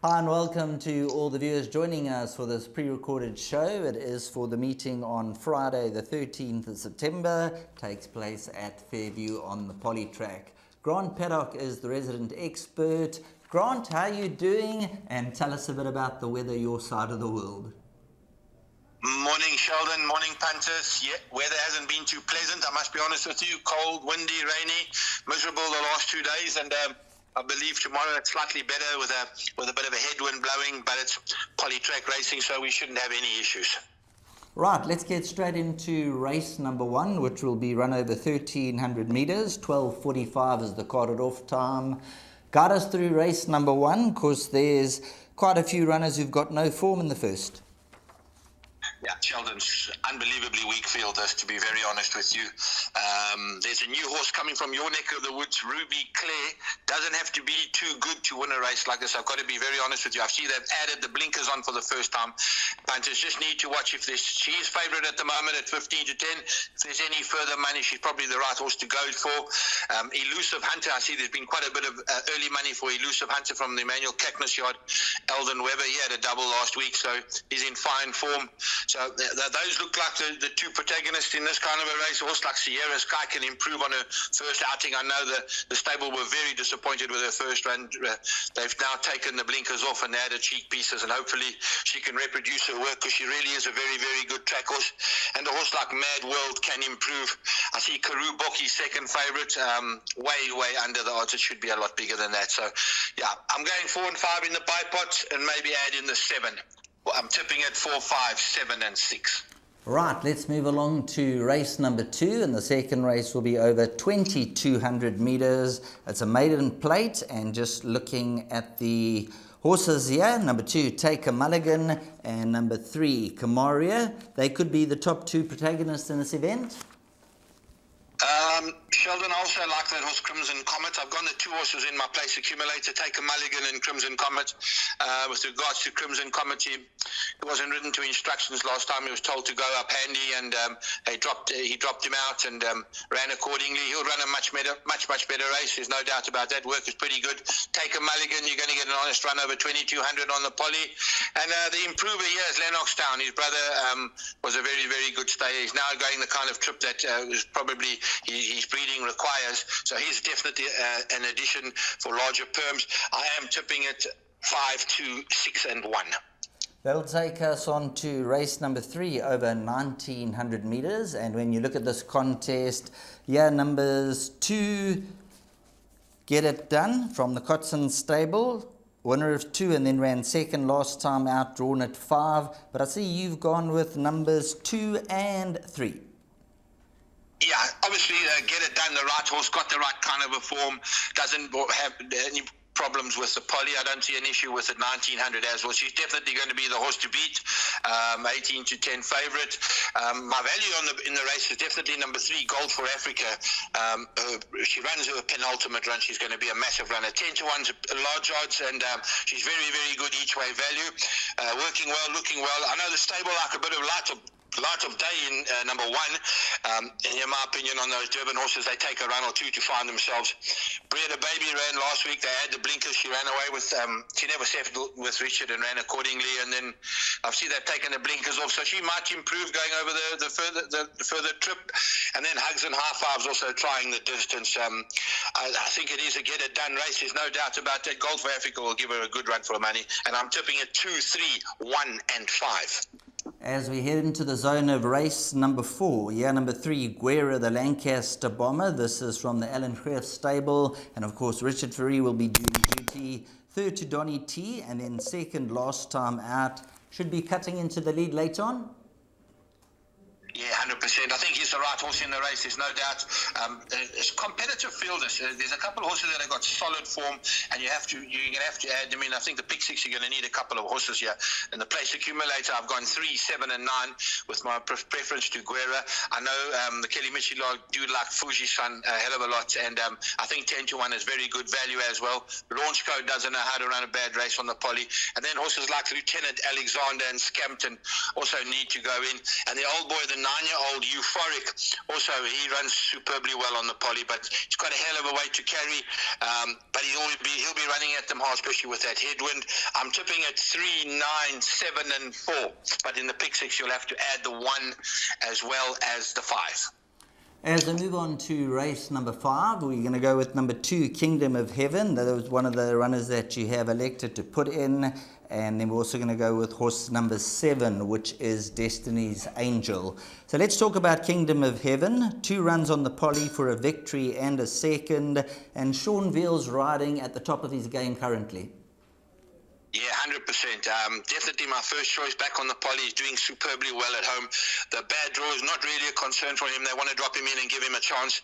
Hi and welcome to all the viewers joining us for this pre-recorded show. It is for the meeting on Friday the 13th of September. Takes place at Fairview on the poly track. Grant Paddock is the resident expert. Grant, how are you doing? And tell us a bit about the weather your side of the world. Morning, Sheldon. Morning, Panthers. Yeah, weather hasn't been too pleasant, I must be honest with you. Cold, windy, rainy, miserable the last 2 days, and I believe tomorrow it's slightly better with a bit of a headwind blowing, but it's poly-track racing, so we shouldn't have any issues. Right, let's get straight into race number 1, which will be run over 1,300 metres. 12:45 is the carded off time. Guide us through race number 1, because there's quite a few runners who've got no form in the first. Yeah, Sheldon's unbelievably weak field, to be very honest with you. There's a new horse coming from your neck of the woods, Ruby Claire. Doesn't have to be too good to win a race like this. I've got to be very honest with you. I see they've added the blinkers on for the first time. Punters just need to watch if she is favourite at the moment at 15 to 10. If there's any further money, she's probably the right horse to go for. Elusive Hunter, I see there's been quite a bit of early money for Elusive Hunter from the Emmanuel Cackness yard. Eldon Webber, he had a double last week, so he's in fine form. So those look like the two protagonists in this kind of a race. A horse like Sierra Sky can improve on her first outing. I know the stable were very disappointed with her first run. They've now taken the blinkers off and added cheek pieces, and hopefully she can reproduce her work, because she really is a very, very good track horse. And a horse like Mad World can improve. I see Karoo Bokkie second favourite, way under the odds. It should be a lot bigger than that. So, yeah, I'm going 4 and 5 in the pie pot and maybe add in the 7. I'm tipping at 4, 5, 7 and 6. Right, let's move along to race number 2, and the second race will be over 2,200 metres. It's a maiden plate, and just looking at the horses here, number 2, Take a Mulligan, and number 3, Kamaria. They could be the top 2 protagonists in this event. Sheldon, I also like that horse Crimson Comet. I've gone the 2 horses in my place accumulator, Take a Mulligan and Crimson Comet. With regards to Crimson Comet, he wasn't ridden to instructions last time. He was told to go up handy, and he dropped him out and ran accordingly. He'll run a much better race. There's no doubt about that. Work is pretty good. Take a Mulligan, you're going to get an honest run over 2,200 on the poly. And the improver here is Lennoxtown. His brother was a very, very good stayer. He's now going the kind of trip that was probably his breeding requires, so he's definitely an addition for larger perms. I am tipping it 5, 2, 6 and 1. That'll take us on to race number 3 over 1,900 metres, and when you look at this contest, numbers 2, Get It Done from the Cotson stable, winner of 2 and then ran second last time out, drawn at 5, but I see you've gone with numbers 2 and 3. Yeah, obviously Get It Done, the right horse, got the right kind of a form, doesn't have any problems with the poly. I don't see an issue with it. 1,900 as well. She's definitely going to be the horse to beat. 18 to 10 favourite. My value in the race is definitely number 3, Gold for Africa. She runs her penultimate run. She's going to be a massive runner. 10 to 1's large odds, and she's very, very good each way value. Working well, looking well. I know the stable like a bit of light of day in number 1. In my opinion, on those Durban horses, they take a run or 2 to find themselves. Bred a baby ran last week. They had the blinkers. She ran away with. She never settled with Richard and ran accordingly. And then I see they've taken the blinkers off, so she might improve going over the further trip. And then Hugs and High Fives also trying the distance. I think it is a Get It Done race. There's no doubt about that. Gold for Africa will give her a good run for her money. And I'm tipping it 2, 3, 1 and 5. As we head into the zone of race number 4, number 3, Guerra, the Lancaster Bomber. This is from the Alan Creff stable, and of course Richard Ferree will be doing duty. Third to Donny T, and then second last time out. Should be cutting into the lead late on. Yeah, 100%. I think he's the right horse in the race, there's no doubt. It's competitive field. There's a couple of horses that have got solid form, and you're going to have to add them in. I think the pick 6, you're going to need a couple of horses here. In the place accumulator, I've gone 3, 7 and 9 with my preference to Guerra. I know the Kelly Mitchell do like Fuji-san a hell of a lot, and I think 10 to 1 is very good value as well. Launch Code doesn't know how to run a bad race on the poly. And then horses like Lieutenant Alexander and Scampton also need to go in. And the old boy, the 9-year-old old Euphoric. Also, he runs superbly well on the poly, but he's got a hell of a weight to carry. But he'll be running at them hard, especially with that headwind. I'm tipping at 3, 9, 7, and 4. But in the pick six, you'll have to add the 1 as well as the 5. As we move on to race number 5, we're going to go with number 2, Kingdom of Heaven. That was one of the runners that you have elected to put in. And then we're also going to go with horse number 7, which is Destiny's Angel. So let's talk about Kingdom of Heaven. 2 runs on the poly for a victory and a second. And Sean Veal's riding at the top of his game currently. Yeah, 100%. Definitely my first choice back on the poly. He's doing superbly well at home. The bad draw is not really a concern for him. They want to drop him in and give him a chance.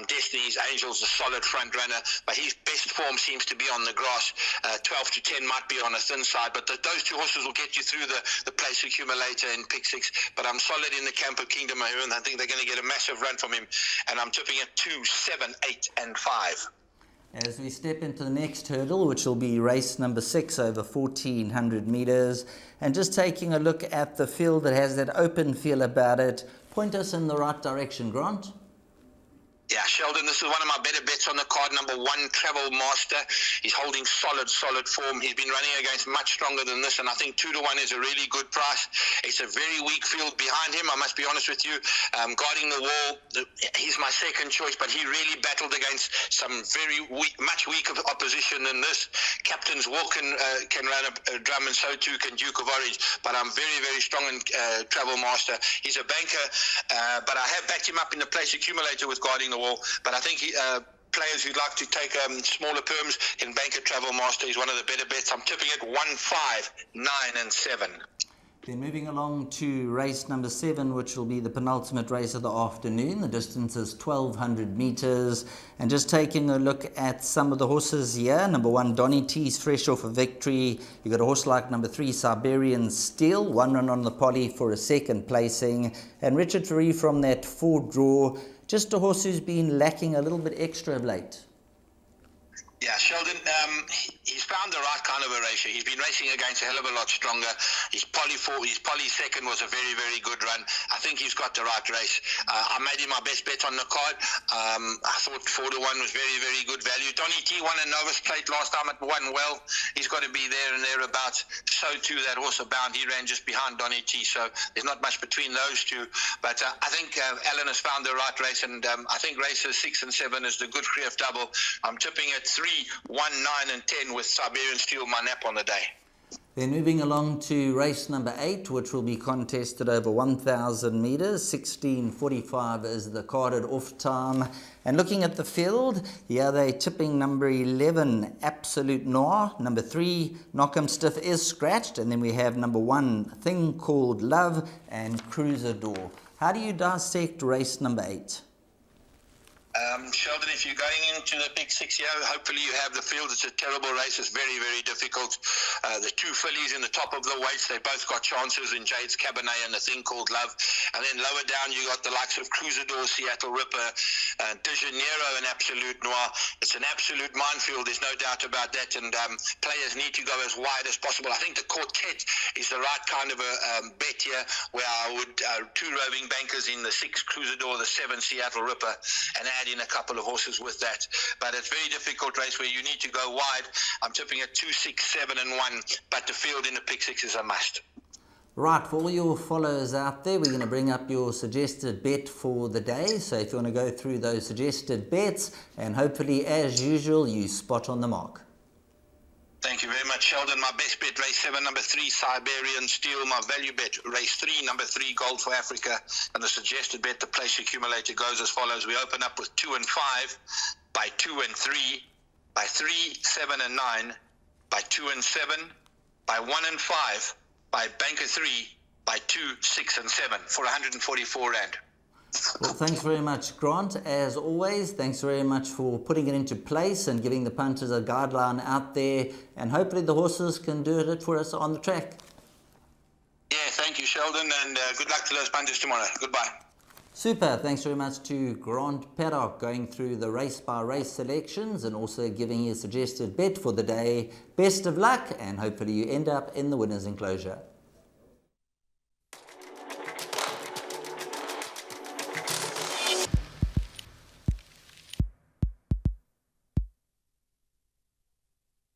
Destiny's Angel's a solid front runner, but his best form seems to be on the grass. 12 to 10 might be on a thin side, but those 2 horses will get you through the place accumulator in pick 6. But I'm solid in the camp of Kingdom of Heaven. I think they're going to get a massive run from him, and I'm tipping at 2, 7, 8, and 5. As we step into the next hurdle, which will be race number 6 over 1,400 meters, and just taking a look at the field that has that open feel about it, point us in the right direction, Grant. Yeah, Sheldon, this is one of my better bets on the card. Number 1, Travel Master. He's holding solid form. He's been running against much stronger than this, and I think 2 to 1 is a really good price. It's a very weak field behind him, I must be honest with you. Guarding the wall, he's my second choice, but he really battled against some very weak, much weaker opposition than this. Captain's Walken can run a drum, and so too can Duke of Orange, but I'm very, very strong in Travel Master. He's a banker, but I have backed him up in the place accumulator with Guarding the Wall. But I think players who'd like to take smaller perms can bank a Travel Master. He's one of the better bets. I'm tipping at 1, 5, 9, and 7. Then moving along to race number 7, which will be the penultimate race of the afternoon. The distance is 1,200 meters. And just taking a look at some of the horses here. Number 1, Donny T's fresh off a victory. You've got a horse like number 3, Siberian Steel. 1 run on the poly for a second placing. And Richard Ferree from that 4 draw. Just a horse who's been lacking a little bit extra of late. Yeah, Sheldon, he's found the right kind of a racer. He's been racing against a hell of a lot stronger. His poly second was a very, very good run. I think he's got the right race. I made him my best bet on the card. I thought 4 to 1 was very, very good value. Donny T won a novice plate last time. It won well. He's got to be there and thereabouts. So too that horse Abound. He ran just behind Donny T. So there's not much between those 2. But I think Alan has found the right race. And I think races 6 and 7 is the good Creef double. I'm tipping at 3, 1, 9, and 10 with Siberian Steel, my nap on the day. Then moving along to race number 8, which will be contested over 1,000 meters. 16:45 is the carded off time. And looking at the field, here they're tipping number 11, Absolute Noir. Number 3, Knock'em Stiff is scratched. And then we have number 1, Thing Called Love, and Cruiser Door. How do you dissect race number 8? Sheldon, if you're going into the pick 6 here, hopefully you have the field. It's a terrible race. It's very, very difficult. The 2 fillies in the top of the weights, they both got chances in Jade's Cabernet and the Thing Called Love. And then lower down, you got the likes of Cruiser Door, Seattle Ripper, De Janeiro, and Absolute Noir. It's an absolute minefield. There's no doubt about that. And players need to go as wide as possible. I think the quartet is the right kind of a bet here, where I would 2 roving bankers in the 6 Cruiser Door, the 7 Seattle Ripper, and add in a couple of horses with that. But it's a very difficult race where you need to go wide. I'm tipping at 2, 6, 7, and 1, but the field in the pick 6 is a must. Right, for all your followers out there, we're going to bring up your suggested bet for the day. So if you want to go through those suggested bets, and hopefully, as usual, you spot on the mark. Thank you very much, Sheldon. My best bet, race 7, number 3, Siberian Steel. My value bet, race 3, number 3, Gold for Africa. And the suggested bet, the place accumulator, goes as follows. We open up with 2 and 5, by 2 and 3, by 3, 7 and 9, by 2 and 7, by 1 and 5, by banker 3, by 2, 6 and 7 for 144 Rand. Well, thanks very much, Grant. As always, thanks very much for putting it into place and giving the punters a guideline out there. And hopefully the horses can do it for us on the track. Yeah, thank you, Sheldon, and good luck to those punters tomorrow. Goodbye. Super. Thanks very much to Grant Paddock going through the race-by-race selections and also giving his suggested bet for the day. Best of luck, and hopefully you end up in the winner's enclosure.